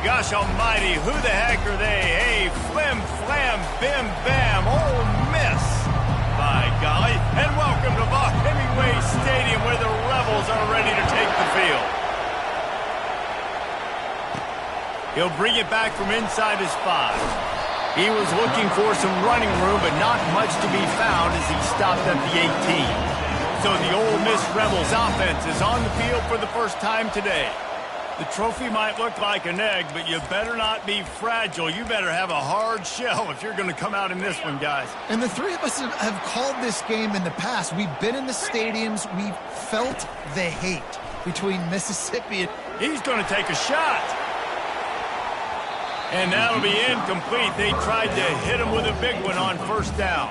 gosh almighty, who the heck are they? Hey, flim, flam, bim, bam, Ole Miss. By golly, and welcome to Vaught Hemingway Stadium where the Rebels are ready to take the field. He'll bring it back from inside his 5. He was looking for some running room, but not much to be found as he stopped at the 18. So the Ole Miss Rebels offense is on the field for the first time today. The trophy might look like an egg, but you better not be fragile. You better have a hard shell if you're going to come out in this one, guys. And the three of us have called this game in the past. We've been in the stadiums. We've felt the hate between Mississippi and... He's going to take a shot. And that'll be incomplete. They tried to hit him with a big one on first down.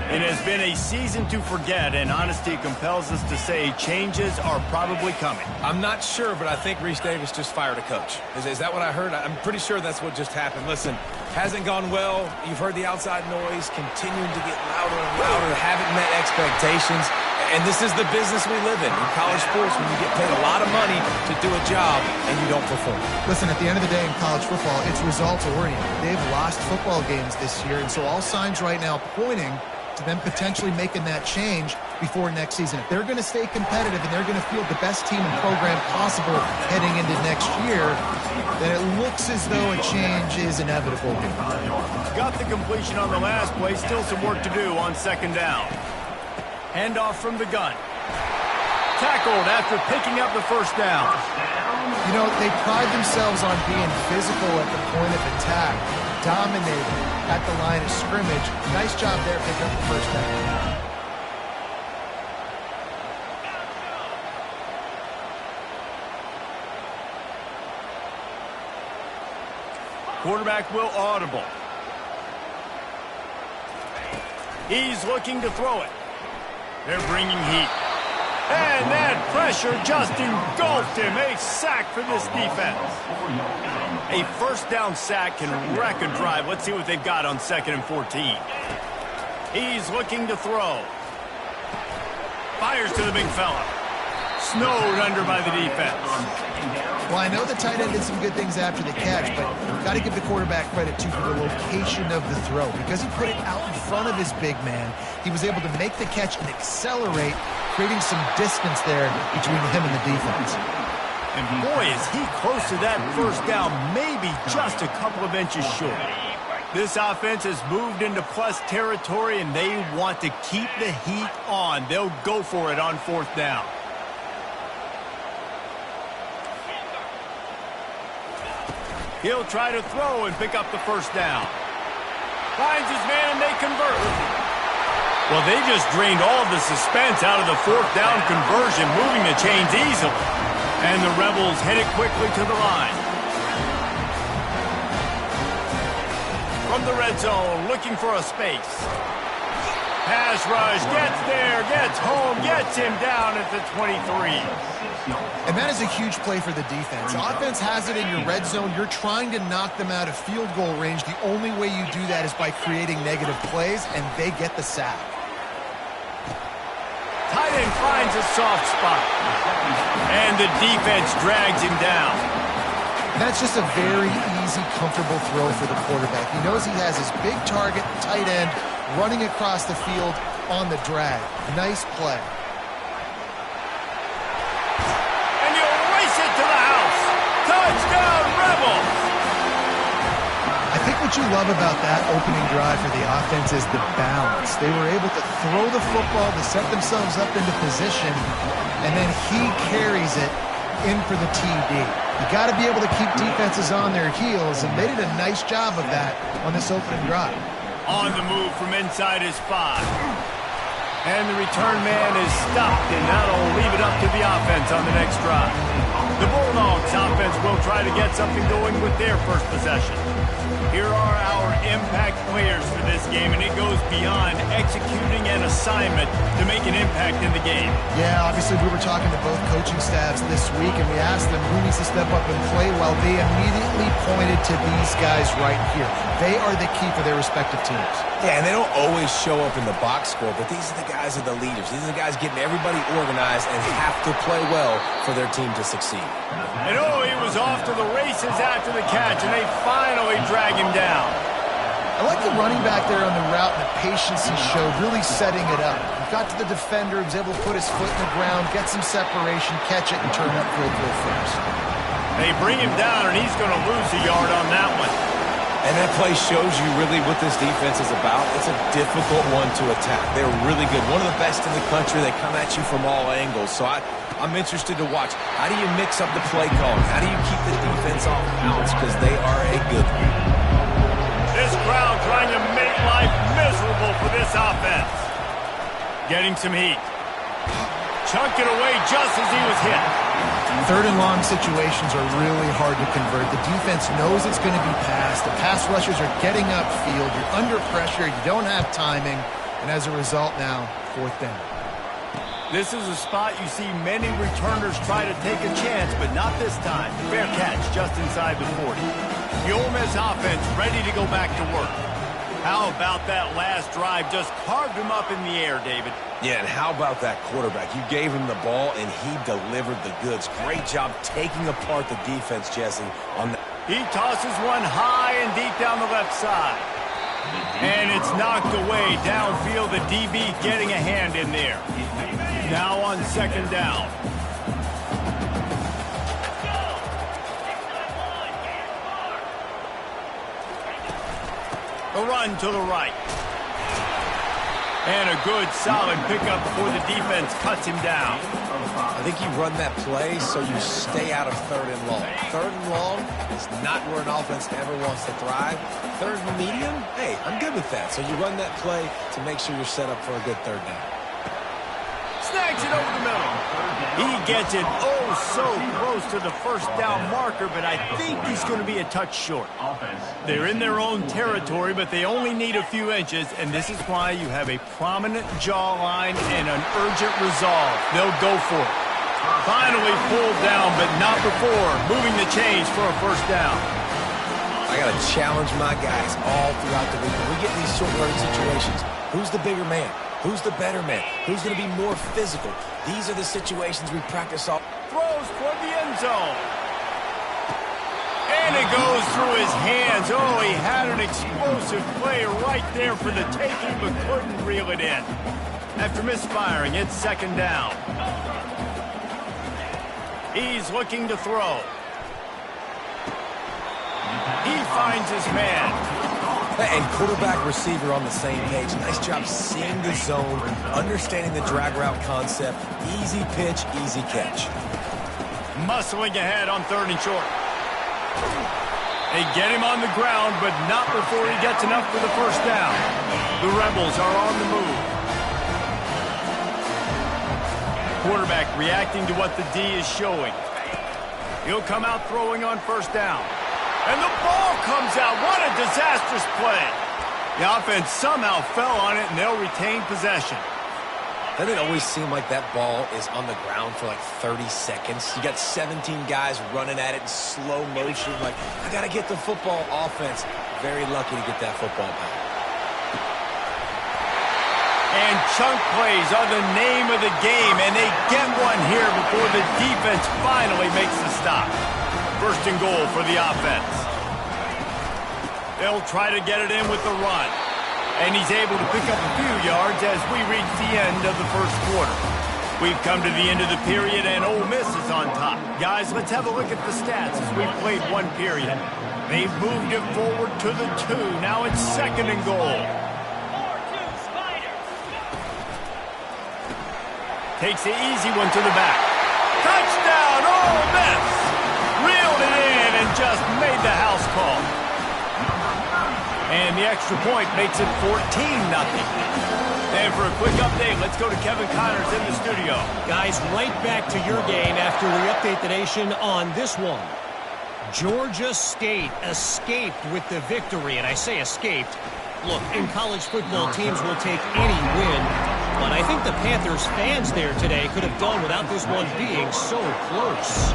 It has been a season to forget, and honesty compels us to say changes are probably coming. I'm not sure, but I think Reese Davis just fired a coach. Is that what I heard? I'm pretty sure that's what just happened. Listen, hasn't gone well. You've heard the outside noise continuing to get louder and louder. Haven't met expectations. And this is the business we live in college sports, when you get paid a lot of money to do a job and you don't perform. Listen, at the end of the day in college football, it's results-oriented. They've lost football games this year, and so all signs right now pointing to them potentially making that change before next season. If they're going to stay competitive and they're going to field the best team and program possible heading into next year, then it looks as though a change is inevitable. Got the completion on the last play. Still some work to do on second down. Handoff from the gun. Tackled after picking up the first down. You know, they pride themselves on being physical at the point of attack, dominating at the line of scrimmage. Nice job there picking up the first down. Quarterback will audible. He's looking to throw it. They're bringing heat. And that pressure just engulfed him. A sack for this defense. A first down sack can wreck a drive. Let's see what they've got on 2nd and 14. He's looking to throw. Fires to the big fella. Snowed under by the defense. Well, I know the tight end did some good things after the catch, but you've got to give the quarterback credit, too, for the location of the throw. Because he put it out in front of his big man, he was able to make the catch and accelerate, creating some distance there between him and the defense. And boy, is he close to that first down, maybe just a couple of inches short. This offense has moved into plus territory, and they want to keep the heat on. They'll go for it on 4th down. He'll try to throw and pick up the first down. Finds his man, and they convert. Well, they just drained all of the suspense out of the 4th down conversion, moving the chains easily. And the Rebels head it quickly to the line. From the red zone, looking for a space. Pass rush, gets there, gets home, gets him down at the 23. And that is a huge play for the defense. The offense has it in your red zone. You're trying to knock them out of field goal range. The only way you do that is by creating negative plays, and they get the sack. Tight end finds a soft spot. And the defense drags him down. That's just a very easy, comfortable throw for the quarterback. He knows he has his big target, tight end, running across the field on the drag. Nice play. And you race it to the house. Touchdown, Rebels! I think what you love about that opening drive for the offense is the balance. They were able to throw the football to set themselves up into position, and then he carries it in for the TD. You got to be able to keep defenses on their heels, and they did a nice job of that on this opening drive. On the move from inside his 5. And the return man is stopped, and that'll leave it up to the offense on the next drive. The Bulldogs offense will try to get something going with their first possession. Here are our impact players for this game, and it goes beyond executing an assignment to make an impact in the game. Yeah, obviously we were talking to both coaching staffs this week, and we asked them who needs to step up and play well. They immediately pointed to these guys right here. They are the key for their respective teams. Yeah, and they don't always show up in the box score, but these are the guys that are the leaders. These are the guys getting everybody organized and have to play well for their team to succeed. team. And he was off to the races after the catch, and they finally drag him down. I like the running back there on the route and the patience he showed, really setting it up. He got to the defender, he was able to put his foot in the ground, get some separation, catch it, and turn upfield real fast. They bring him down, and he's going to lose a yard on that one. And that play shows you really what this defense is about. It's a difficult one to attack. They're really good. One of the best in the country. They come at you from all angles. So I'm interested to watch. How do you mix up the play calling? How do you keep the defense off balance? Because they are a good one. This crowd trying to make life miserable for this offense. Getting some heat. Chunked it away just as he was hit. Third and long situations are really hard to convert. The defense knows it's going to be passed. The pass rushers are getting upfield. You're under pressure. You don't have timing. And as a result now, fourth down. This is a spot you see many returners try to take a chance, but not this time. Fair catch just inside the 40. The Ole Miss offense ready to go back to work. How about that last drive? Just carved him up in the air, David. Yeah, and how about that quarterback? You gave him the ball, and he delivered the goods. Great job taking apart the defense, Jesse. He tosses one high and deep down the left side. And it's knocked away downfield. The DB getting a hand in there. Now on second down. A run to the right. And a good, solid pickup before the defense cuts him down. I think you run that play so you stay out of third and long. Third and long is not where an offense ever wants to thrive. Third and medium, hey, I'm good with that. So you run that play to make sure you're set up for a good third down. Snags it over the middle. He gets it so close to the first down marker, but I think he's going to be a touch short. They're in their own territory, but they only need a few inches, and this is why you have a prominent jawline and an urgent resolve. They'll go for it. Finally pulled down, but not before moving the chains for a first down. I got to challenge my guys all throughout the week. When we get in these short yardage situations, who's the bigger man? Who's the better man? Who's going to be more physical? These are the situations we practice all. Throws toward the end zone. And it goes through his hands. He had an explosive play right there for the taking, but couldn't reel it in. After misfiring, it's second down. He's looking to throw. He finds his man. And quarterback receiver on the same page. Nice job seeing the zone, understanding the drag route concept. Easy pitch, easy catch. Muscling ahead on third and short. They get him on the ground, but not before he gets enough for the first down. The Rebels are on the move. Quarterback reacting to what the D is showing. He'll come out throwing on first down. And the ball comes out. What a disastrous play. The offense somehow fell on it, and they'll retain possession. Doesn't it always seem like that ball is on the ground for like 30 seconds? You got 17 guys running at it in slow motion. Like, I got to get the football. Offense, very lucky to get that football back. And chunk plays are the name of the game, and they get one here before the defense finally makes the stop. First and goal for the offense. They'll try to get it in with the run. And he's able to pick up a few yards as we reach the end of the first quarter. We've come to the end of the period, and Ole Miss is on top. Guys, let's have a look at the stats as we've played one period. They've moved it forward to the 2. Now it's second and goal. Takes the easy one to the back. Touchdown, Ole Miss! Reeled it in and just made the house call. And the extra point makes it 14-0. And for a quick update, let's go to Kevin Connors in the studio. Guys, right back to your game after we update the nation on this one. Georgia State escaped with the victory, and I say escaped. Look, in college football, teams will take any win, but I think the Panthers fans there today could have done without this one being so close.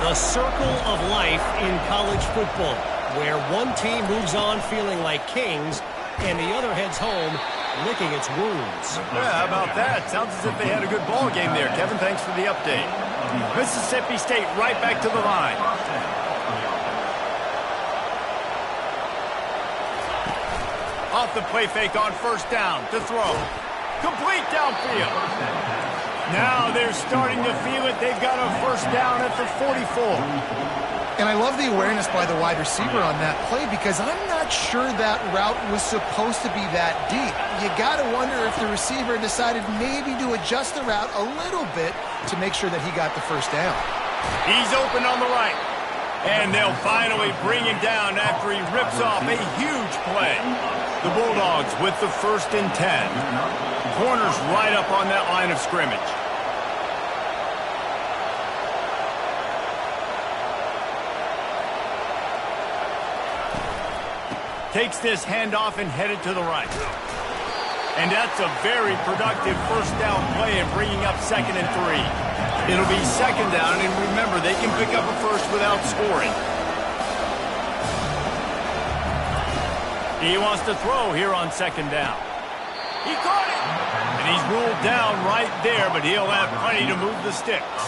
The circle of life in college football, where one team moves on feeling like kings and the other heads home licking its wounds. Yeah, how about that? Sounds as if they had a good ball game there. Kevin, thanks for the update. Mississippi State right back to the line. Off the play fake on first down to throw. Complete downfield. Now they're starting to feel it. They've got a first down at the 44. And I love the awareness by the wide receiver on that play because I'm not sure that route was supposed to be that deep. You got to wonder if the receiver decided maybe to adjust the route a little bit to make sure that he got the first down. He's open on the right. And they'll finally bring him down after he rips off a huge play. The Bulldogs with the 1st and 10. Corners right up on that line of scrimmage. Takes this handoff and headed to the right. And that's a very productive first down play in bringing up 2nd and 3. It'll be 2nd down, and remember, they can pick up a first without scoring. He wants to throw here on 2nd down. He caught it! And he's ruled down right there, but he'll have plenty to move the sticks.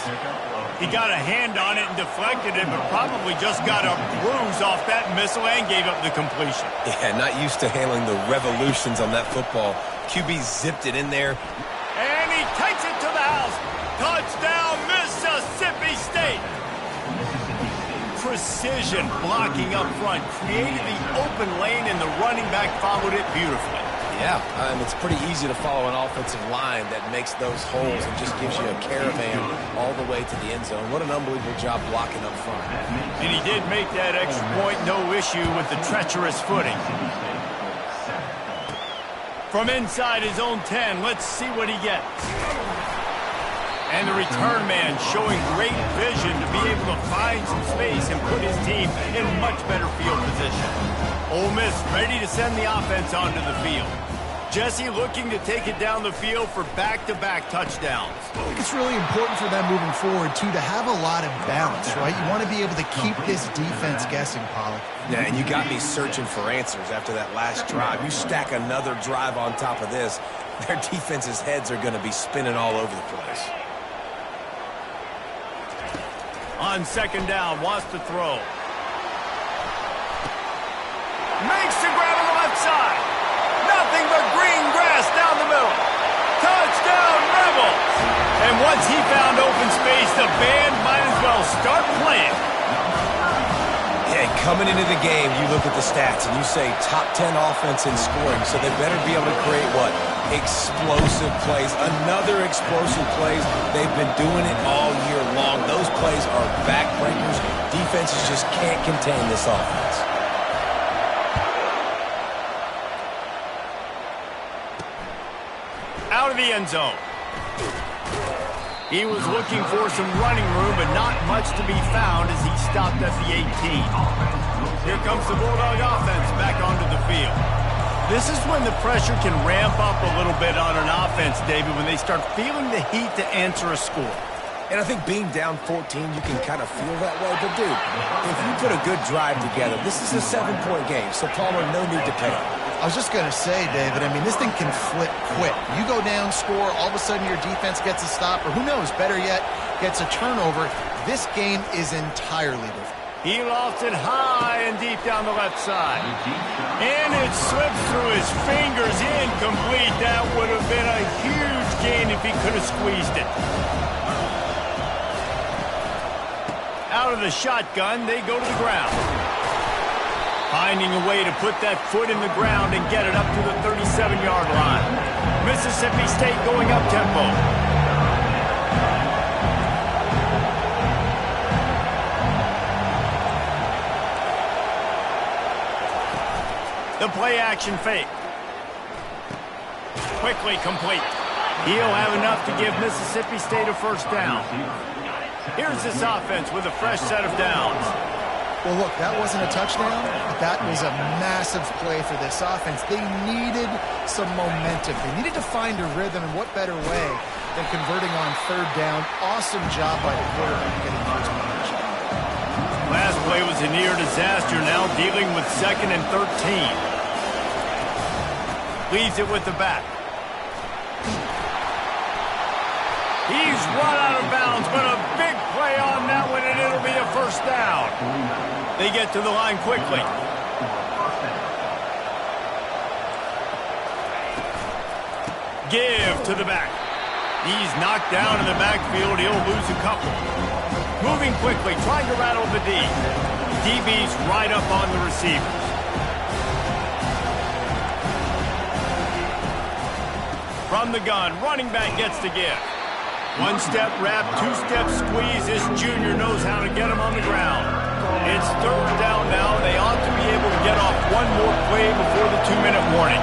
He got a hand on it and deflected it, but probably just got a bruise off that missile and gave up the completion. Yeah, not used to handling the revolutions on that football. QB zipped it in there. And he takes it to the house. Touchdown, Mississippi State. Precision blocking up front. Created the open lane, and the running back followed it beautifully. Yeah, it's pretty easy to follow an offensive line that makes those holes and just gives you a caravan all the way to the end zone. What an unbelievable job blocking up front. And he did make that extra point, no issue with the treacherous footing. From inside his own 10, let's see what he gets. And the return man showing great vision to be able to find some space and put his team in much better field position. Ole Miss ready to send the offense onto the field. Jesse looking to take it down the field for back-to-back touchdowns. I think it's really important for them moving forward, too, to have a lot of balance, right? You want to be able to keep this defense guessing, Pollack. Yeah, and you got me searching for answers after that last drive. You stack another drive on top of this, their defense's heads are going to be spinning all over the place. On 2nd down, wants to throw. Makes the grab on the left side. Nothing but green grass down the middle. Touchdown, Rebels. And once he found open space, the band might as well start playing. Yeah, coming into the game, you look at the stats and you say top 10 offense in scoring, so they better be able to create what? Explosive plays. Another explosive plays. They've been doing it all year long. Those plays are backbreakers. Defenses just can't contain this offense. Out of the end zone. He was looking for some running room, but not much to be found as he stopped at the 18. Here comes the Bulldog offense back onto the field. This is when the pressure can ramp up a little bit on an offense, David, when they start feeling the heat to answer a score. And I think being down 14, you can kind of feel that way. But, dude, if you put a good drive together, this is a 7-point game, so Palmer, no need to panic. I was just going to say, David, I mean, this thing can flip quick. You go down, score, all of a sudden your defense gets a stop, or who knows, better yet, gets a turnover. This game is entirely different. He lofts it high and deep down the left side. And it slips through his fingers, incomplete. That would have been a huge gain if he could have squeezed it. Out of the shotgun, they go to the ground. Finding a way to put that foot in the ground and get it up to the 37-yard line. Mississippi State going up tempo. The play action fake. Quickly complete. He'll have enough to give Mississippi State a first down. Here's this offense with a fresh set of downs. Well, look, that wasn't a touchdown, but that was a massive play for this offense. They needed some momentum. They needed to find a rhythm, and what better way than converting on 3rd down. Awesome job by the quarterback getting those momentum. Last play was a near disaster, now dealing with 2nd and 13. Leaves it with the back. He's run out of bounds, but a big first down. They get to the line quickly. Give to the back. He's knocked down in the backfield. He'll lose a couple. Moving quickly, trying to rattle the D. DB's right up on the receivers. From the gun, running back gets to give. One-step wrap, two-step squeeze. This junior knows how to get him on the ground. It's third down now. They ought to be able to get off one more play before the 2-minute warning.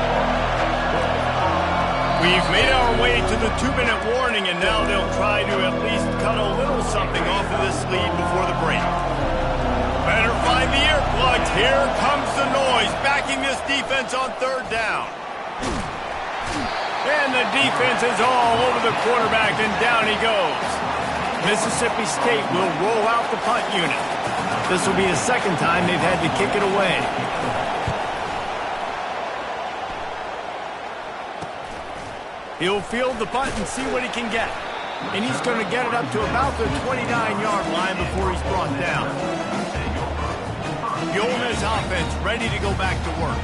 We've made our way to the 2-minute warning, and now they'll try to at least cut a little something off of this lead before the break. Better find the earplugs. Here comes the noise, backing this defense on third down. And the defense is all over the quarterback, and down he goes. Mississippi State will roll out the punt unit. This will be the second time they've had to kick it away. He'll field the punt and see what he can get. And he's going to get it up to about the 29-yard line before he's brought down. The Ole Miss offense ready to go back to work.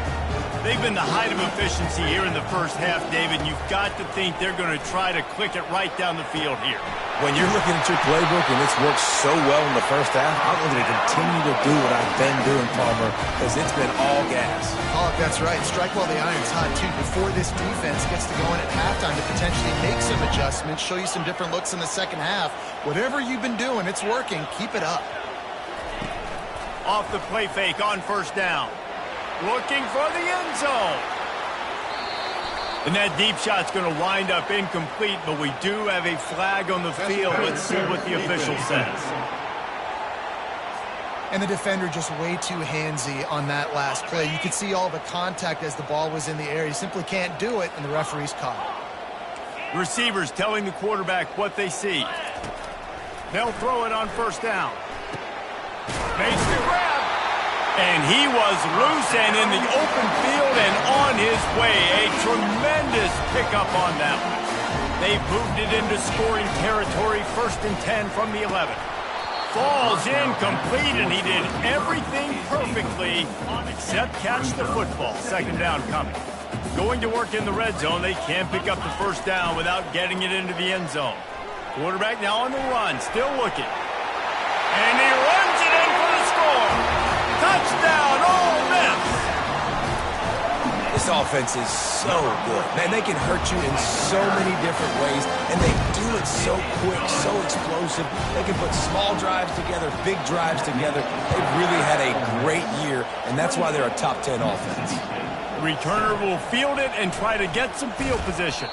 They've been the height of efficiency here in the first half, David. You've got to think they're going to try to click it right down the field here. When you're looking at your playbook and it's worked so well in the first half, I'm going to continue to do what I've been doing, Palmer, because it's been all gas. Oh, that's right. Strike while the iron's hot, too, before this defense gets to go in at halftime to potentially make some adjustments, show you some different looks in the second half. Whatever you've been doing, it's working. Keep it up. Off the play fake on first down. Looking for the end zone. And that deep shot's going to wind up incomplete, but we do have a flag on the field. Let's see what the official says. And the defender just way too handsy on that last play. You could see all the contact as the ball was in the air. He simply can't do it, and the referee's caught it. Receivers telling the quarterback what they see. They'll throw it on first down. Makes the grab. And he was loose and in the open field and on his way. A tremendous pickup on that one. They've moved it into scoring territory, 1st and 10 from the 11. Falls incomplete, and he did everything perfectly except catch the football. 2nd down coming. Going to work in the red zone. They can't pick up the first down without getting it into the end zone. Quarterback now on the run, still looking. And he runs it in for the score. Touchdown, Ole Miss! This offense is so good. Man, they can hurt you in so many different ways, and they do it so quick, so explosive. They can put small drives together, big drives together. They've really had a great year, and that's why they're a top 10 offense. Returner will field it and try to get some field position.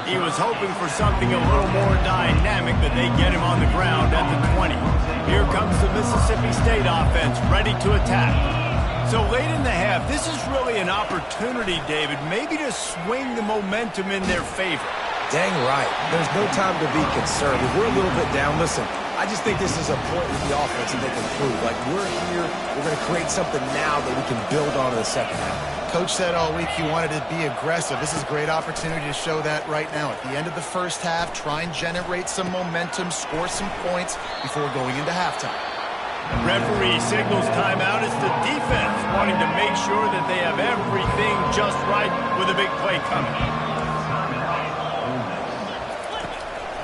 He was hoping for something a little more dynamic, but they get him on the ground at the 20. Here comes the Mississippi State offense, ready to attack. So late in the half, this is really an opportunity, David, maybe to swing the momentum in their favor. Dang right. There's no time to be concerned. If we're a little bit down, listen, I just think this is a point with the offense that they can prove. Like, we're here, we're going to create something now that we can build on in the second half. Coach said all week he wanted to be aggressive. This is a great opportunity to show that right now. At the end of the first half, try and generate some momentum, score some points before going into halftime. Referee signals timeout. It's the defense wanting to make sure that they have everything just right with a big play coming.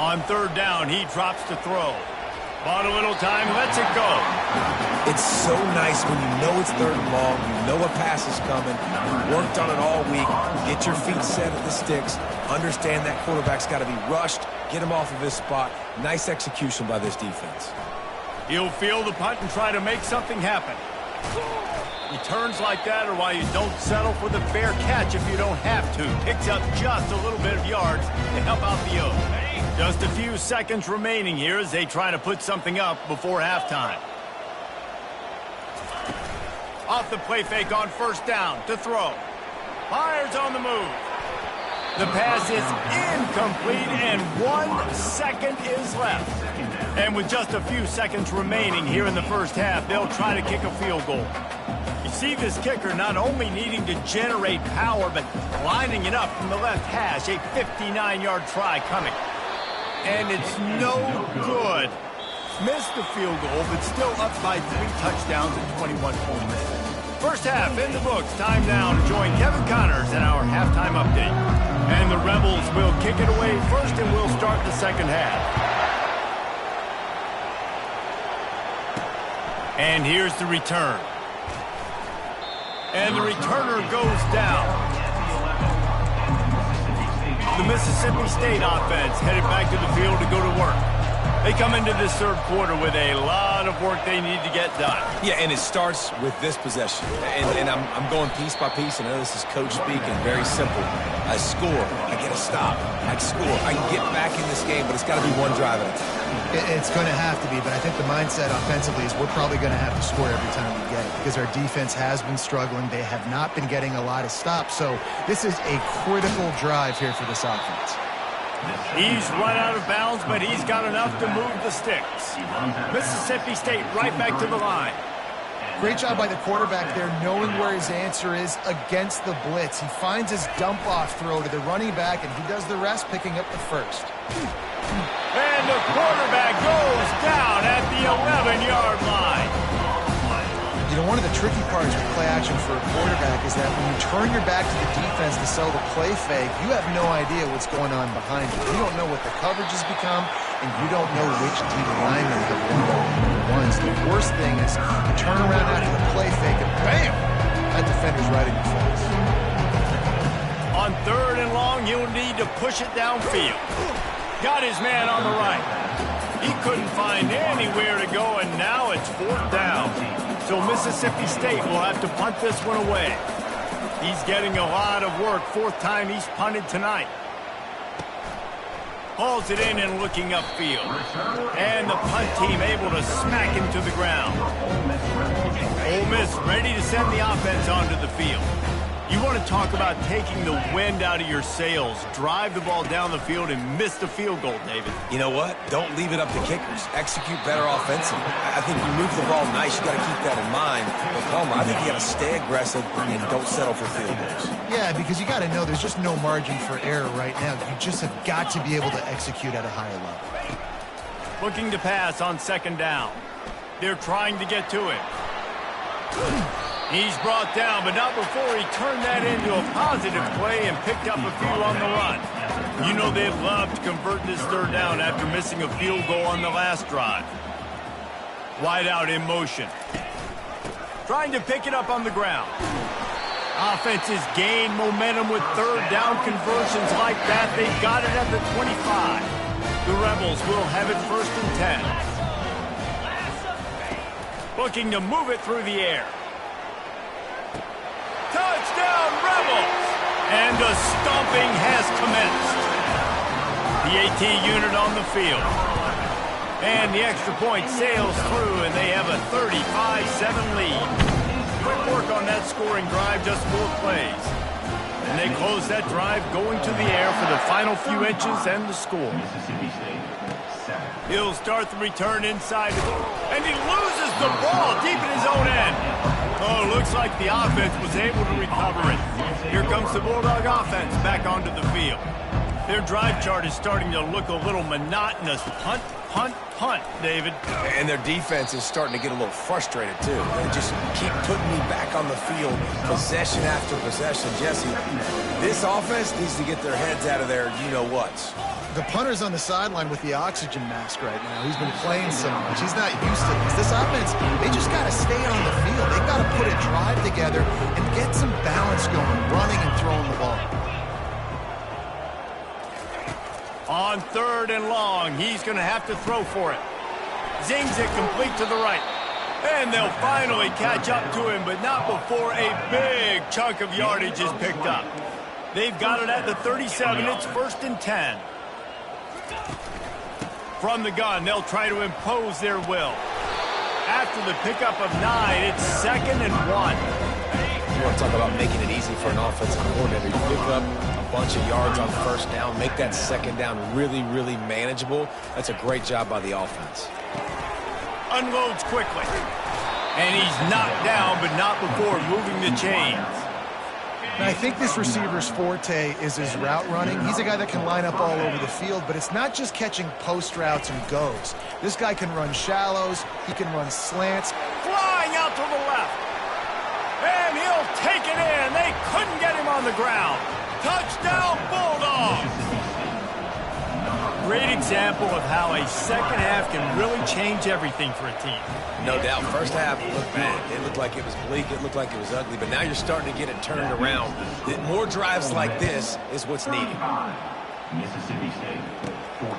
On 3rd down, he drops to throw. Bought a little time, lets it go. It's so nice when you know it's 3rd and long, you know a pass is coming, you worked on it all week, get your feet set at the sticks, understand that quarterback's got to be rushed, get him off of his spot. Nice execution by this defense. He'll field the punt and try to make something happen. Returns like that are why you don't settle for the fair catch if you don't have to. Picks up just a little bit of yards to help out the O's. Just a few seconds remaining here as they try to put something up before halftime. Off the play fake on 1st down to throw. Fires on the move. The pass is incomplete and 1 second is left. And with just a few seconds remaining here in the first half, they'll try to kick a field goal. You see this kicker not only needing to generate power, but lining it up from the left hash. A 59-yard try coming. And it's no good. missed the field goal, but still up by 3 touchdowns and 21 points. First half in the books. Time now to join Kevin Connors in our halftime update. And the Rebels will kick it away first, and we'll start the second half. And here's the return. And the returner goes down. The Mississippi State offense headed back to the field to go to work. They come into this third quarter with a lot of work they need to get done. Yeah, and it starts with this possession. And I'm going piece by piece, and I know this is coach speaking, very simple. I score, I get a stop, I score, I can get back in this game, but it's got to be one drive at a time. It's going to have to be, but I think the mindset offensively is we're probably going to have to score every time we get it because our defense has been struggling. They have not been getting a lot of stops, so this is a critical drive here for this offense. He's run out of bounds, but he's got enough to move the sticks. Mississippi State right back to the line. Great job by the quarterback there, knowing where his answer is against the blitz. He finds his dump-off throw to the running back, and he does the rest, picking up the first. And the quarterback goes down at the 11-yard line. You know, one of the tricky parts with play action for a quarterback is that when you turn your back to the defense to sell the play fake, you have no idea what's going on behind you. You don't know what the coverage has become, and you don't know which D linemen have won ones. The worst thing is you turn around after the play fake, and bam! That defender's right in your face. On 3rd and long, he'll need to push it downfield. Got his man on the right. He couldn't find anywhere to go, and now it's 4th down. So Mississippi State will have to punt this one away. He's getting a lot of work. 4th time he's punted tonight. Hauls it in and looking upfield. And the punt team able to smack him to the ground. Ole Miss ready to send the offense onto the field. You want to talk about taking the wind out of your sails. Drive the ball down the field and miss the field goal, David. You know what? Don't leave it up to kickers. Execute better offensively. I think you move the ball nice. You got to keep that in mind. But Palmer, I think you got to stay aggressive and don't settle for field goals. Yeah, because you got to know there's just no margin for error right now. You just have got to be able to execute at a higher level. Looking to pass on 2nd down. They're trying to get to it. He's brought down, but not before he turned that into a positive play and picked up a few on the run. You know they'd love to convert this 3rd down after missing a field goal on the last drive. Wide out in motion. Trying to pick it up on the ground. Offenses gain momentum with 3rd down conversions like that. They've got it at the 25. The Rebels will have it 1st and 10. Looking to move it through the air. Touchdown, Rebels! And the stomping has commenced. The AT unit on the field. And the extra point sails through, and they have a 35-7 lead. Quick work on that scoring drive, just 4 plays. And they close that drive going to the air for the final few inches and the score. He'll start the return inside, and he loses the ball deep in his own end. Oh, looks like the offense was able to recover it. Here comes the Bulldog offense back onto the field. Their drive chart is starting to look a little monotonous. Punt, punt, punt, David. And their defense is starting to get a little frustrated, too. They just keep putting me back on the field, possession after possession. Jesse, this offense needs to get their heads out of their you-know-whats. The punter's on the sideline with the oxygen mask right now. He's been playing so much. He's not used to this. This offense, they just got to stay on the field. They've got to put a drive together and get some balance going, running and throwing the ball. On 3rd and long, he's going to have to throw for it. Zings it complete to the right. And they'll finally catch up to him, but not before a big chunk of yardage is picked up. They've got it at the 37. It's 1st and 10. From the gun, they'll try to impose their will. After the pickup of 9, it's 2nd and 1. You want to talk about making it easy for an offensive coordinator. You pick up a bunch of yards on 1st down, make that 2nd down really, really manageable. That's a great job by the offense. Unloads quickly. And he's knocked down, but not before moving the chains. And I think this receiver's forte is his route running. He's a guy that can line up all over the field, but it's not just catching post routes and goes. This guy can run shallows. He can run slants. Flying out to the left. And he'll take it in. They couldn't get him on the ground. Touchdown, Bulldogs! Great example of how a second half can really change everything for a team. No doubt. First half looked bad. It looked like it was bleak. It looked like it was ugly. But now you're starting to get it turned around. More drives like this is what's needed. Mississippi State,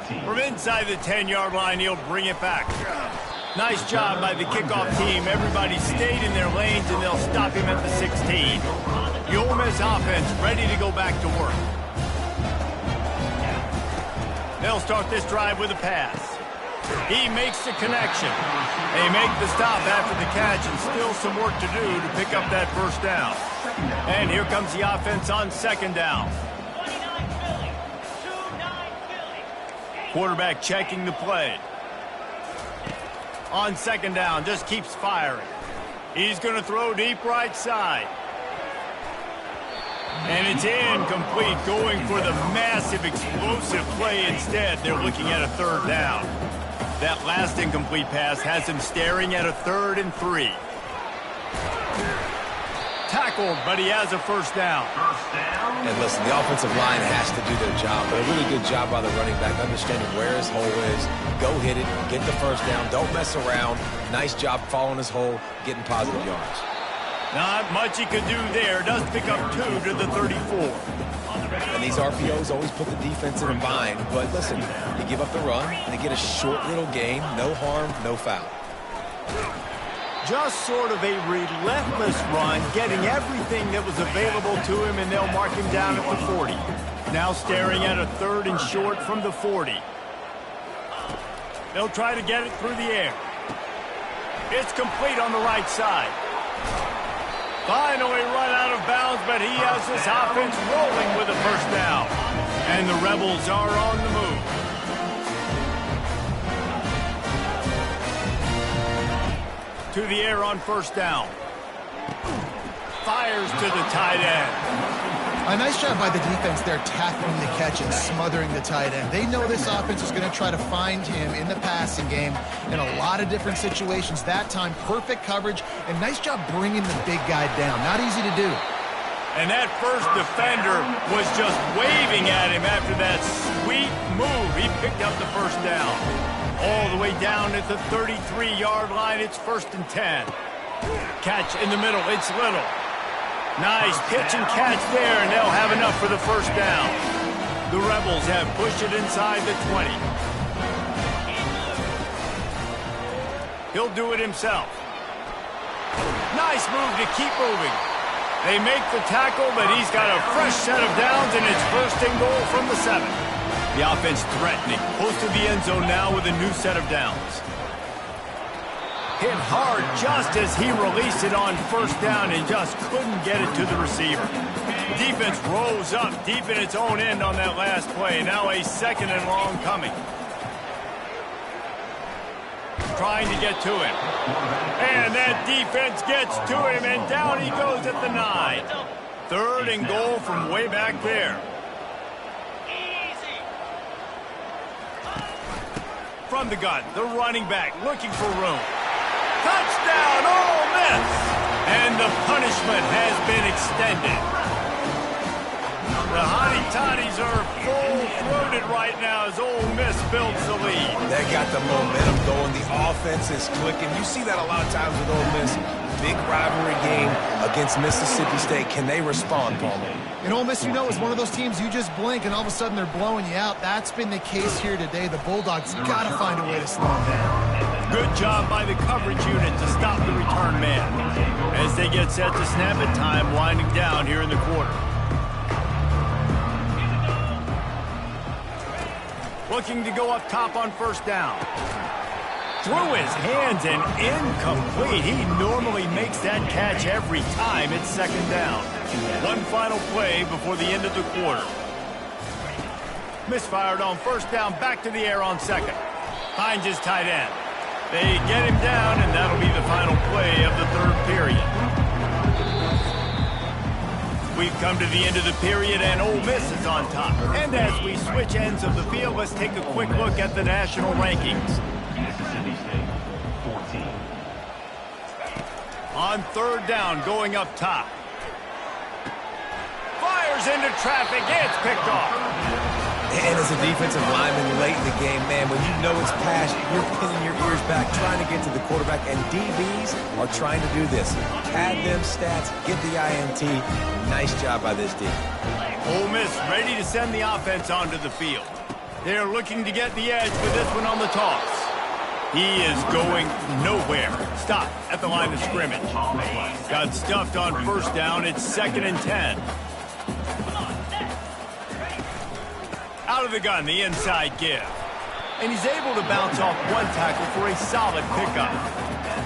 14. From inside the 10-yard line, he'll bring it back. Nice job by the kickoff team. Everybody stayed in their lanes, and they'll stop him at the 16. The Ole Miss offense ready to go back to work. They'll start this drive with a pass. He makes the connection. They make the stop after the catch, and still some work to do to pick up that first down. And here comes the offense on second down. Quarterback checking the play. On second down, just keeps firing. He's going to throw deep right side. And it's incomplete, going for the massive explosive play instead. They're looking at a third down. That last incomplete pass has him staring at a 3rd and 3. Tackled, but he has a first down. And listen, the offensive line has to do their job, but a really good job by the running back, understanding where his hole is. Go hit it, get the first down, don't mess around. Nice job following his hole, getting positive yards. Not much he could do there. Does pick up 2 to the 34. And these RPOs always put the defense in a bind. But listen, you give up the run, they get a short little gain, no harm, no foul. Just sort of a relentless run, getting everything that was available to him, and they'll mark him down at the 40. Now staring at a 3rd and short from the 40. They'll try to get it through the air. It's complete on the right side. Finally run out of bounds, but he has this offense rolling with a first down. And the Rebels are on the move. To the air on first down. Fires to the tight end. A nice job by the defense there, tackling the catch and smothering the tight end. They know this offense is going to try to find him in the passing game in a lot of different situations. That time, perfect coverage, and nice job bringing the big guy down. Not easy to do. And that first defender was just waving at him after that sweet move. He picked up the first down. All the way down at the 33-yard line, it's 1st and 10. Catch in the middle, it's Little. Nice pitch and catch there, and they'll have enough for the first down. The Rebels have pushed it inside the 20. He'll do it himself. Nice move to keep moving. They make the tackle, but he's got a fresh set of downs, and it's 1st and goal from the 7. The offense threatening, close to the end zone now with a new set of downs. Hit hard just as he released it on first down and just couldn't get it to the receiver. Defense rose up deep in its own end on that last play. Now a 2nd and long coming. Trying to get to him. And that defense gets to him, and down he goes at the 9. 3rd and goal from way back there. From the gun, the running back looking for room. Touchdown, Ole Miss! And the punishment has been extended. The Hottie Toddies are full-throated right now as Ole Miss builds the lead. They got the momentum going. The offense is clicking. You see that a lot of times with Ole Miss. Big rivalry game against Mississippi State. Can they respond, Palmer? And Ole Miss, you know, is one of those teams you just blink and all of a sudden they're blowing you out. That's been the case here today. The Bulldogs got to find a way to slow them down. Good job by the coverage unit to stop the return man. As they get set to snap it, time winding down here in the quarter. Looking to go up top on first down. Through his hands and incomplete. He normally makes that catch every time. It's 2nd down. One final play before the end of the quarter. Misfired on first down, back to the air on 2nd. Finds his tight end. They get him down, and that'll be the final play of the 3rd period. We've come to the end of the period, and Ole Miss is on top. And as we switch ends of the field, let's take a quick look at the national rankings. Mississippi State, 14. On third down, going up top. Fires into traffic. It's picked off. And as a defensive lineman late in the game, man, when you know it's passed, you're pinning your ears back, trying to get to the quarterback, and DBs are trying to do this. Pad them stats, get the INT. Nice job by this D. Ole Miss ready to send the offense onto the field. They're looking to get the edge with this one on the toss. He is going nowhere. Stop at the line of scrimmage. Got stuffed on first down. It's 2nd and 10. Out of the gun, the inside give. And he's able to bounce off one tackle for a solid pickup.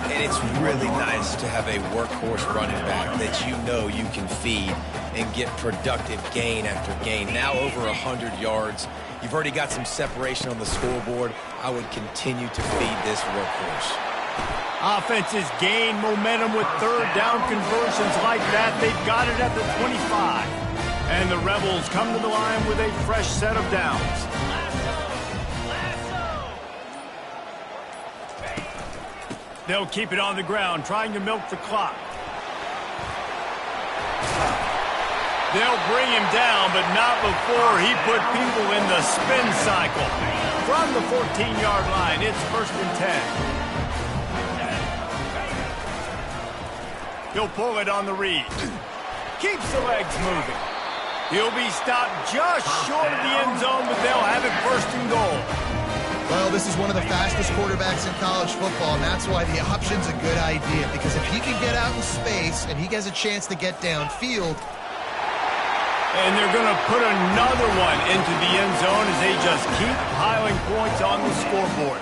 And it's really nice to have a workhorse running back that you know you can feed and get productive gain after gain. Now over 100 yards. You've already got some separation on the scoreboard. I would continue to feed this workhorse. Offenses gain momentum with third down conversions like that. They've got it at the 25. And the Rebels come to the line with a fresh set of downs. They'll keep it on the ground, trying to milk the clock. They'll bring him down, but not before he put people in the spin cycle. From the 14-yard line, it's 1st and 10. He'll pull it on the read. Keeps the legs moving. He'll be stopped just short of the end zone, but they'll have it 1st and goal. Well, this is one of the fastest quarterbacks in college football, and that's why the option's a good idea, because if he can get out in space and he has a chance to get downfield. And they're going to put another one into the end zone as they just keep piling points on the scoreboard.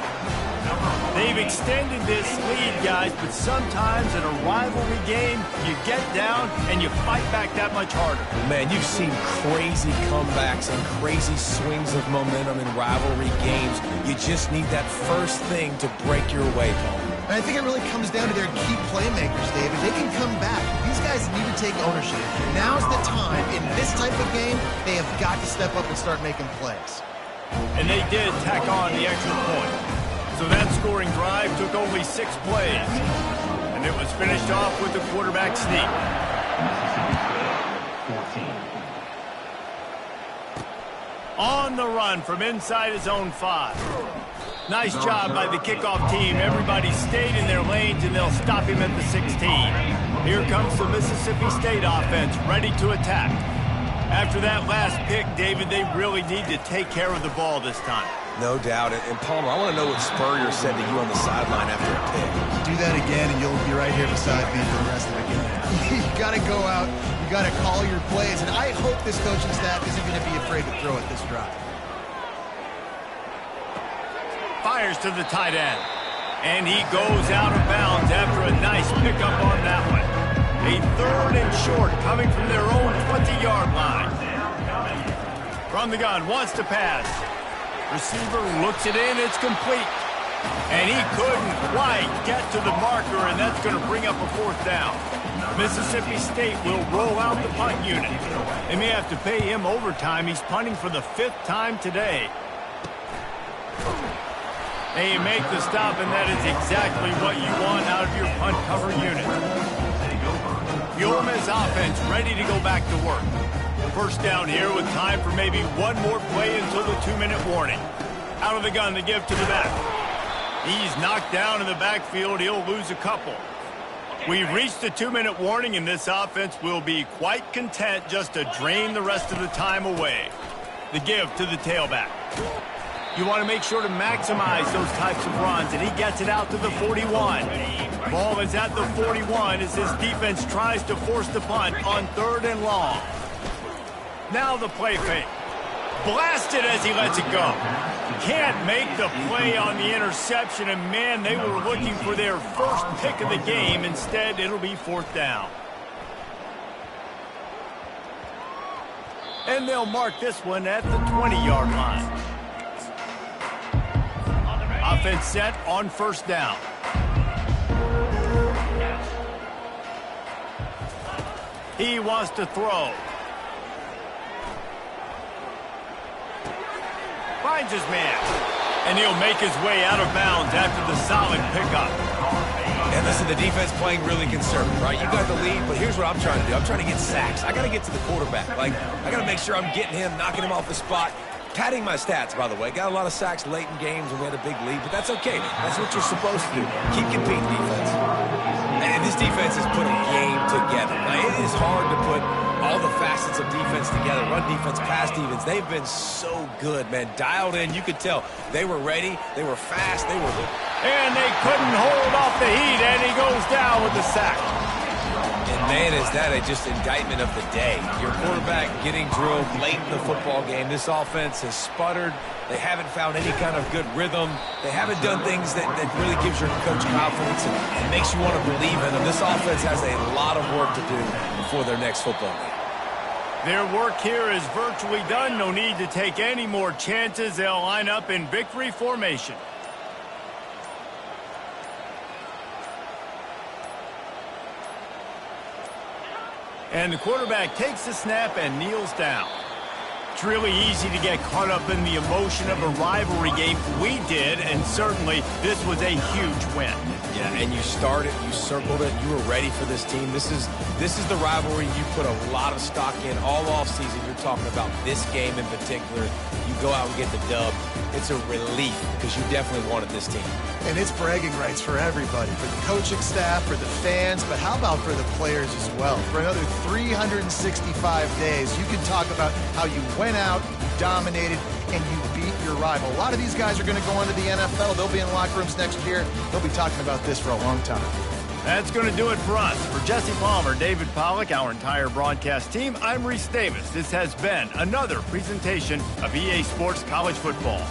They've extended this lead, guys, but sometimes in a rivalry game, you get down and you fight back that much harder. Man, you've seen crazy comebacks and crazy swings of momentum in rivalry games. You just need that first thing to break your way, Paul. And I think it really comes down to their key playmakers, David. They can come back. These guys need to take ownership. Now's the time. In this type of game, they have got to step up and start making plays. And they did tack on the extra point. So that scoring drive took only 6 plays. And it was finished off with a quarterback sneak. Mississippi State, 14. On the run from inside his own 5. Nice job by the kickoff team. Everybody stayed in their lanes, and they'll stop him at the 16. Here comes the Mississippi State offense, ready to attack. After that last pick, David, they really need to take care of the ball this time. No doubt. And Palmer, I want to know what Spurrier said to you on the sideline after a pick. Do that again, and you'll be right here beside me for the rest of the game. You got to go out. You got to call your plays, and I hope this coaching staff isn't going to be afraid to throw it this drive. Fires to the tight end. And he goes out of bounds after a nice pickup on that one. A 3rd and short coming from their own 20-yard line. From the gun, wants to pass. Receiver looks it in, it's complete. And he couldn't quite get to the marker, and that's going to bring up a 4th down. Mississippi State will roll out the punt unit. They may have to pay him overtime. He's punting for the 5th time today. They make the stop, and that is exactly what you want out of your punt cover unit. The Ole Miss offense ready to go back to work. 1st down here with time for maybe one more play until the 2-minute warning. Out of the gun to give to the back. He's knocked down in the backfield. He'll lose a couple. We've reached the 2-minute warning, and this offense will be quite content just to drain the rest of the time away. The give to the tailback. You want to make sure to maximize those types of runs, and he gets it out to the 41. Ball is at the 41 as his defense tries to force the punt on 3rd and long. Now the play fake. Blasted as he lets it go. Can't make the play on the interception, and man, they were looking for their first pick of the game. Instead, it'll be 4th down. And they'll mark this one at the 20-yard line. Offense set on 1st down. He wants to throw. Finds his man. And he'll make his way out of bounds after the solid pickup. And listen, the defense playing really conservative, right? You got the lead, but here's what I'm trying to do. I'm trying to get sacks. I got to get to the quarterback. Like, I got to make sure I'm getting him, knocking him off the spot. Padding my stats, by the way. Got a lot of sacks late in games when we had a big lead, but that's okay. That's what you're supposed to do. Keep competing, defense. And this defense has put a game together. Now, it is hard to put all the facets of defense together. Run defense, pass defense. They've been so good, man. Dialed in. You could tell they were ready. They were fast. They were... And they couldn't hold off the heat, and he goes down with the sack. And, man, is that just indictment of the day. Your quarterback getting drilled late in the football game. This offense has sputtered. They haven't found any kind of good rhythm. They haven't done things that really gives your coach confidence and makes you want to believe in them. This offense has a lot of work to do before their next football game. Their work here is virtually done. No need to take any more chances. They'll line up in victory formation. And the quarterback takes the snap and kneels down. It's really easy to get caught up in the emotion of a rivalry game. We did, and certainly this was a huge win. Yeah, and you started, you circled it, you were ready for this team. This is the rivalry you put a lot of stock in all offseason. You're talking about this game in particular. You go out and get the dub. It's a relief because you definitely wanted this team. And it's bragging rights for everybody, for the coaching staff, for the fans, but how about for the players as well? For another 365 days, you can talk about how you went out, you dominated, and you beat your rival. A lot of these guys are going to go on to the NFL. They'll be in locker rooms next year. They'll be talking about this for a long time. That's going to do it for us. For Jesse Palmer, David Pollack, our entire broadcast team, I'm Reese Davis. This has been another presentation of EA Sports College Football.